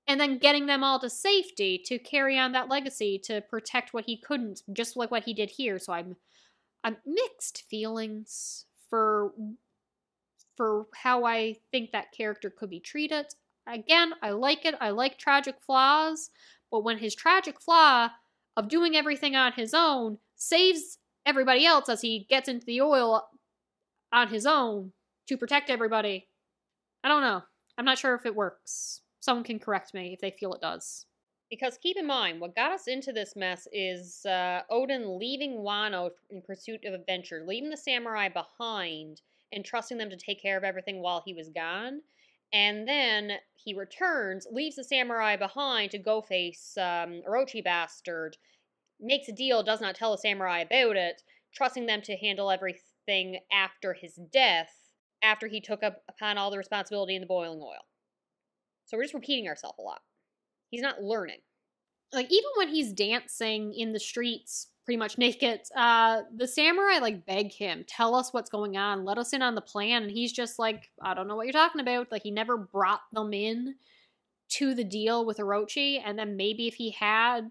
A: and then getting them all to safety to carry on that legacy, to protect what he couldn't, just like what he did here. So I'm mixed feelings for how I think that character could be treated. Again, I like it. I like tragic flaws, but when his tragic flaw of doing everything on his own saves everybody else as he gets into the oil on his own to protect everybody, I don't know. I'm not sure if it works. Someone can correct me if they feel it does. Because keep in mind, what got us into this mess is Oden leaving Wano in pursuit of adventure, leaving the samurai behind and trusting them to take care of everything while he was gone. And then he returns, leaves the samurai behind to go face Orochi Bastard, makes a deal, does not tell the samurai about it, trusting them to handle everything after his death, after he took upon all the responsibility in the boiling oil. So we're just repeating ourselves a lot. He's not learning. Like, even when he's dancing in the streets, pretty much naked, the samurai, like, beg him, tell us what's going on, let us in on the plan, and he's just like, I don't know what you're talking about. Like, he never brought them in to the deal with Orochi, and then maybe if he had,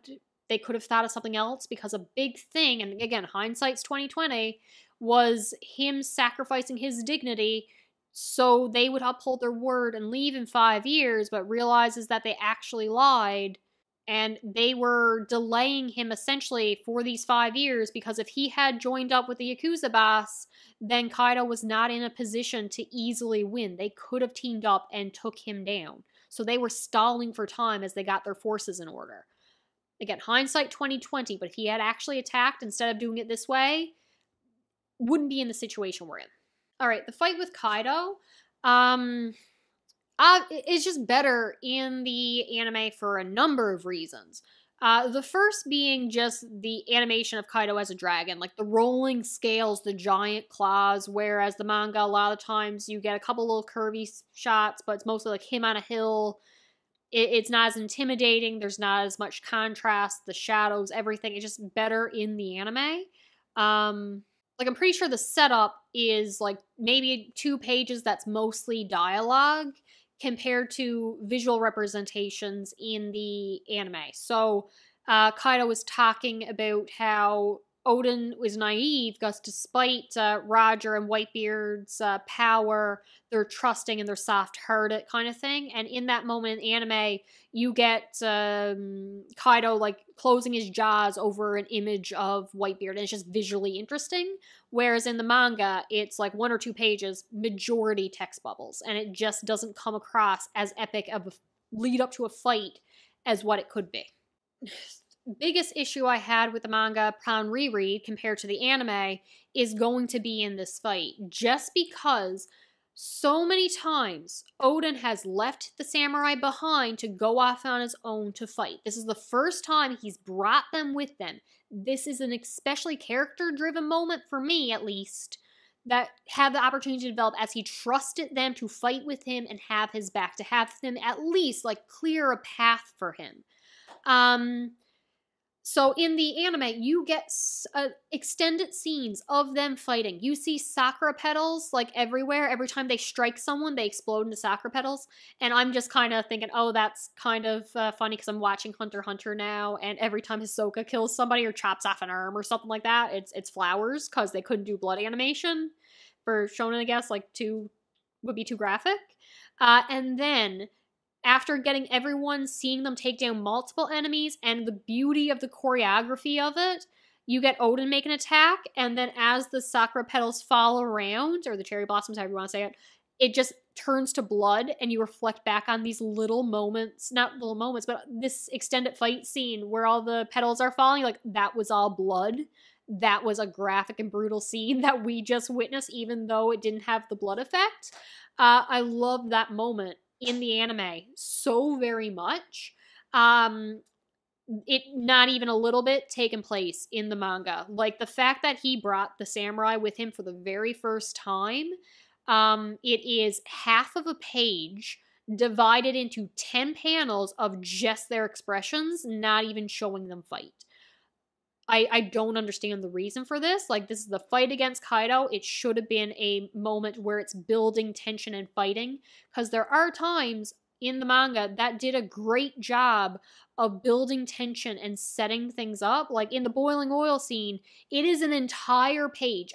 A: they could have thought of something else, because a big thing, and again, hindsight's 2020, was him sacrificing his dignity so they would uphold their word and leave in 5 years, but realizes that they actually lied, and they were delaying him essentially for these 5 years, because if he had joined up with the Yakuza boss, then Kaido was not in a position to easily win. They could have teamed up and took him down. So they were stalling for time as they got their forces in order. Again, hindsight 2020, but if he had actually attacked instead of doing it this way, wouldn't be in the situation we're in. All right, the fight with Kaido is just better in the anime for a number of reasons. The first being just the animation of Kaido as a dragon, like the rolling scales, the giant claws, whereas the manga, a lot of times you get a couple little curvy shots, but it's mostly like him on a hill. It's not as intimidating, there's not as much contrast, the shadows, everything. It's just better in the anime. Like, I'm pretty sure the setup is, like, maybe 2 pages that's mostly dialogue compared to visual representations in the anime. So, Kaido was talking about how Oden was naive because despite Roger and Whitebeard's power, they're trusting and they're soft-hearted kind of thing. And in that moment in anime, you get Kaido, like, closing his jaws over an image of Whitebeard, and it's just visually interesting. Whereas in the manga, it's like 1 or 2 pages, majority text bubbles, and it just doesn't come across as epic of a lead up to a fight as what it could be. Biggest issue I had with the manga upon reread compared to the anime is going to be in this fight, just because so many times Oden has left the samurai behind to go off on his own to fight. This is the first time he's brought them with them. This is an especially character-driven moment, for me at least, that had the opportunity to develop as he trusted them to fight with him and have his back, to have them at least, like, clear a path for him. So in the anime, you get extended scenes of them fighting. You see sakura petals, like, everywhere. Every time they strike someone, they explode into sakura petals. And I'm just kind of thinking, oh, that's kind of funny because I'm watching Hunter x Hunter now, and every time Hisoka kills somebody or chops off an arm or something like that, it's flowers, because they couldn't do blood animation. For shonen, I guess, like, would be too graphic. And then after getting everyone, seeing them take down multiple enemies, and the beauty of the choreography of it, you get Oden make an attack, and then as the sakura petals fall around, or the cherry blossoms, however you want to say it, it just turns to blood, and you reflect back on these little moments, not little moments, but this extended fight scene where all the petals are falling, like, that was all blood. That was a graphic and brutal scene that we just witnessed, even though it didn't have the blood effect. I love that moment in the anime so very much. It not even a little bit taken place in the manga. Like, the fact that he brought the samurai with him for the very first time, it is half of a page divided into 10 panels of just their expressions, not even showing them fight. I don't understand the reason for this. Like, this is the fight against Kaido. It should have been a moment where it's building tension and fighting, because there are times in the manga that did a great job of building tension and setting things up. Like in the boiling oil scene, it is an entire page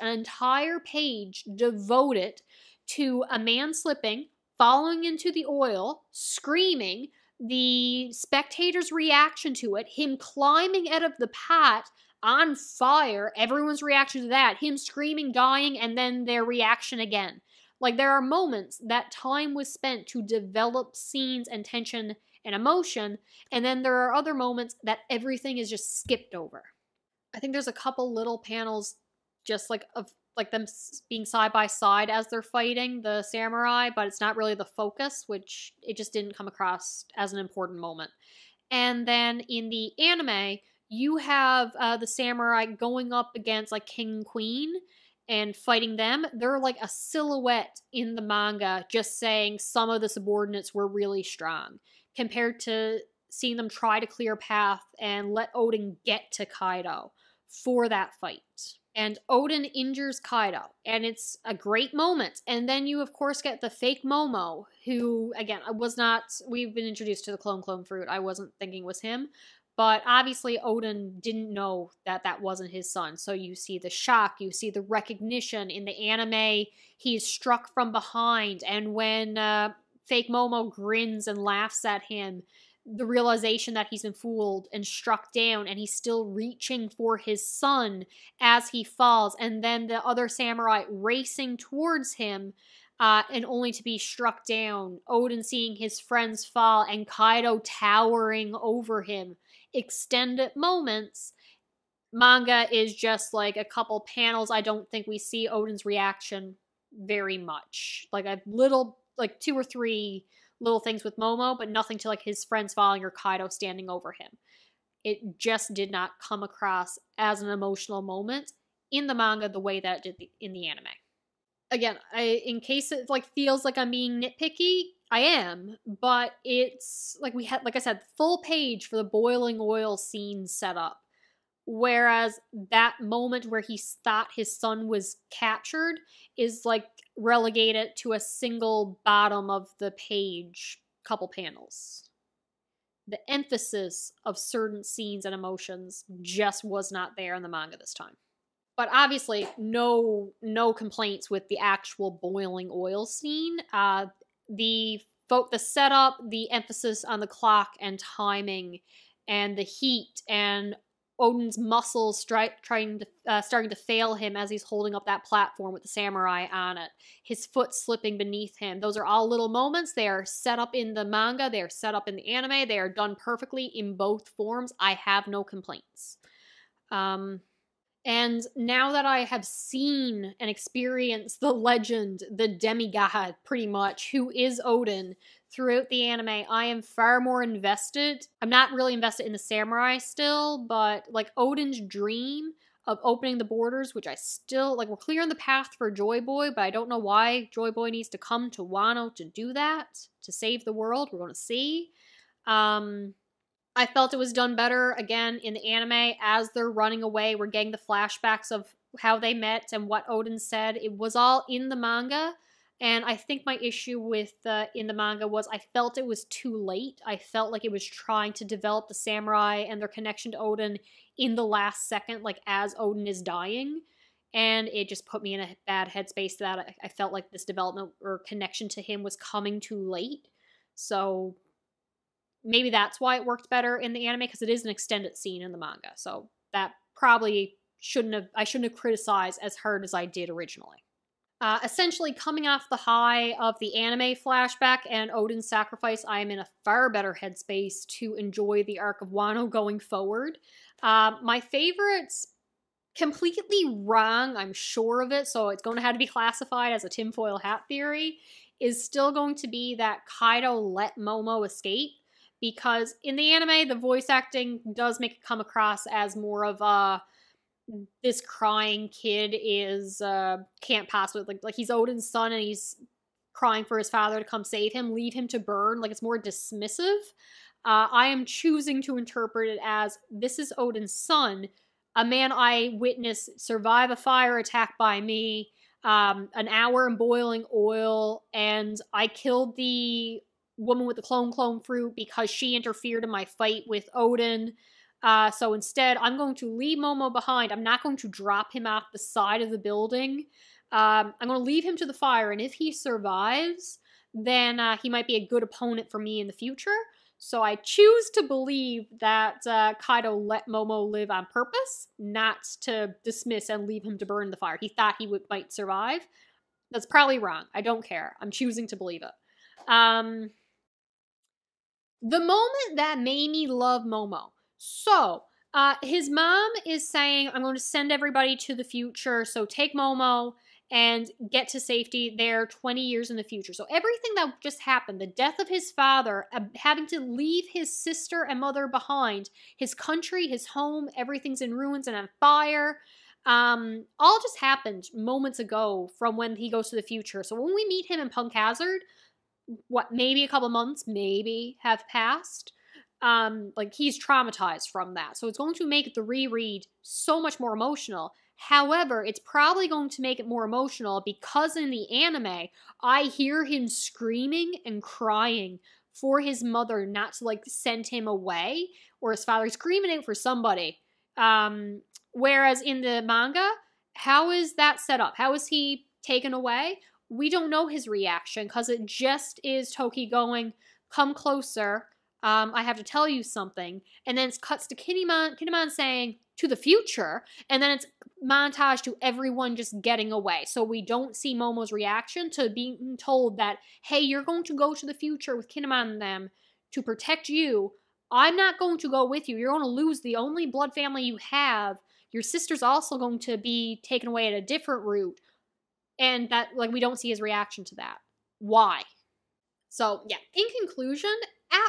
A: devoted to a man slipping, falling into the oil, screaming, the spectator's reaction to it, him climbing out of the pot on fire, everyone's reaction to that, him screaming, dying, and then their reaction again. Like, there are moments that time was spent to develop scenes and tension and emotion, and then there are other moments that everything is just skipped over. I think there's a couple little panels just like of like them being side by side as they're fighting the samurai, but it's not really the focus, which it just didn't come across as an important moment. And then in the anime, you have the samurai going up against like king and queen and fighting them. They're like a silhouette in the manga, just saying some of the subordinates were really strong, compared to seeing them try to clear a path and let Oden get to Kaido for that fight. And Oden injures Kaido, and it's a great moment. And then you, of course, get the fake Momo, who, again, we've been introduced to the clone fruit. I wasn't thinking it was him. But obviously, Oden didn't know that that wasn't his son. So you see the shock, you see the recognition. In the anime, he's struck from behind. And when fake Momo grins and laughs at him, the realization that he's been fooled and struck down, and he's still reaching for his son as he falls. And then the other samurai racing towards him, and only to be struck down. Oden seeing his friends fall, and Kaido towering over him. Extended moments. Manga is just like a couple panels. I don't think we see Oden's reaction very much. Like a little, like 2 or 3 little things with Momo, but nothing to like his friends falling or Kaido standing over him. It just did not come across as an emotional moment in the manga the way that it did in the anime. Again, in case it like feels like I'm being nitpicky, I am, but it's like we had, like I said, full page for the boiling oil scene set up. Whereas that moment where he thought his son was captured is like relegated to a single bottom of the page couple panels. The emphasis of certain scenes and emotions just was not there in the manga this time. But obviously, no complaints with the actual boiling oil scene. The setup, the emphasis on the clock and timing, and the heat, and Oden's muscles starting to fail him as he's holding up that platform with the samurai on it. His foot slipping beneath him. Those are all little moments. They are set up in the manga. They are set up in the anime. They are done perfectly in both forms. I have no complaints. And now that I have seen and experienced the legend, the demigod, pretty much, who is Oden, throughout the anime, I am far more invested. I'm not really invested in the samurai still, but like Oden's dream of opening the borders, which I still, like, we're clearing the path for Joy Boy, but I don't know why Joy Boy needs to come to Wano to do that, to save the world. We're going to see. I felt it was done better, again, in the anime. As they're running away, we're getting the flashbacks of how they met and what Oden said. It was all in the manga, and I think my issue with in the manga was I felt it was too late. I felt like it was trying to develop the samurai and their connection to Oden in the last second, like as Oden is dying, and it just put me in a bad headspace that I felt like this development or connection to him was coming too late. So maybe that's why it worked better in the anime, because it is an extended scene in the manga. So that probably I shouldn't have criticized as hard as I did originally. Essentially, coming off the high of the anime flashback and Oden's sacrifice, I am in a far better headspace to enjoy the arc of Wano going forward. My favorites, completely wrong, I'm sure of it, so it's going to have to be classified as a tinfoil hat theory, is still going to be that Kaido let Momo escape. Because in the anime, the voice acting does make it come across as more of this crying kid is can't possibly, like he's Oden's son and he's crying for his father to come save him, leave him to burn. Like, it's more dismissive. I am choosing to interpret it as, this is Oden's son, a man I witnessed survive a fire attack by me, an hour in boiling oil, and I killed the woman with the clone fruit because she interfered in my fight with Oden. So instead, I'm going to leave Momo behind. I'm not going to drop him off the side of the building. I'm going to leave him to the fire, and if he survives, then he might be a good opponent for me in the future. So I choose to believe that Kaido let Momo live on purpose, not to dismiss and leave him to burn in the fire. He thought he might survive. That's probably wrong. I don't care. I'm choosing to believe it. The moment that made me love Momo. So, his mom is saying, I'm going to send everybody to the future, so take Momo and get to safety there 20 years in the future. So everything that just happened, the death of his father, having to leave his sister and mother behind, his country, his home, everything's in ruins and on fire, all just happened moments ago from when he goes to the future. So when we meet him in Punk Hazard, maybe a couple months, maybe, have passed. Like, he's traumatized from that. So it's going to make the reread so much more emotional. However, it's probably going to make it more emotional because in the anime, I hear him screaming and crying for his mother not to, like, send him away, or his father screaming out for somebody. Whereas in the manga, how is that set up? How is he taken away? We don't know his reaction because it just is Toki going, come closer, I have to tell you something. And then it cuts to Kinemon saying, to the future. And then it's montage to everyone just getting away. So we don't see Momo's reaction to being told that, hey, you're going to go to the future with Kinemon and them to protect you. I'm not going to go with you. You're going to lose the only blood family you have. Your sister's also going to be taken away at a different route. And that, like, we don't see his reaction to that. Why? So, yeah, in conclusion,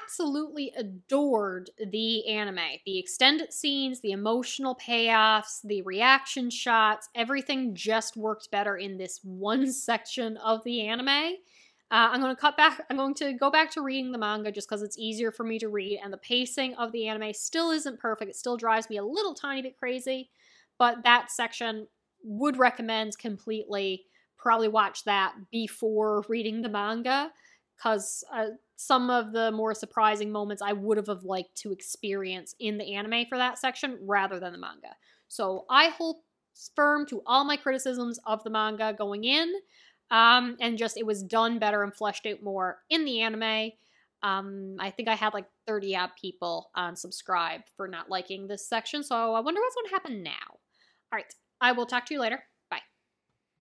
A: absolutely adored the anime. The extended scenes, the emotional payoffs, the reaction shots, everything just worked better in this one section of the anime. I'm going to go back to reading the manga just because it's easier for me to read, and the pacing of the anime still isn't perfect. It still drives me a little tiny bit crazy, but that section would recommend completely. Probably watch that before reading the manga, because some of the more surprising moments I would have liked to experience in the anime for that section rather than the manga. So I hold firm to all my criticisms of the manga going in, and just it was done better and fleshed out more in the anime. I think I had like 30 odd people unsubscribe for not liking this section, so I wonder what's going to happen now. All right, I will talk to you later.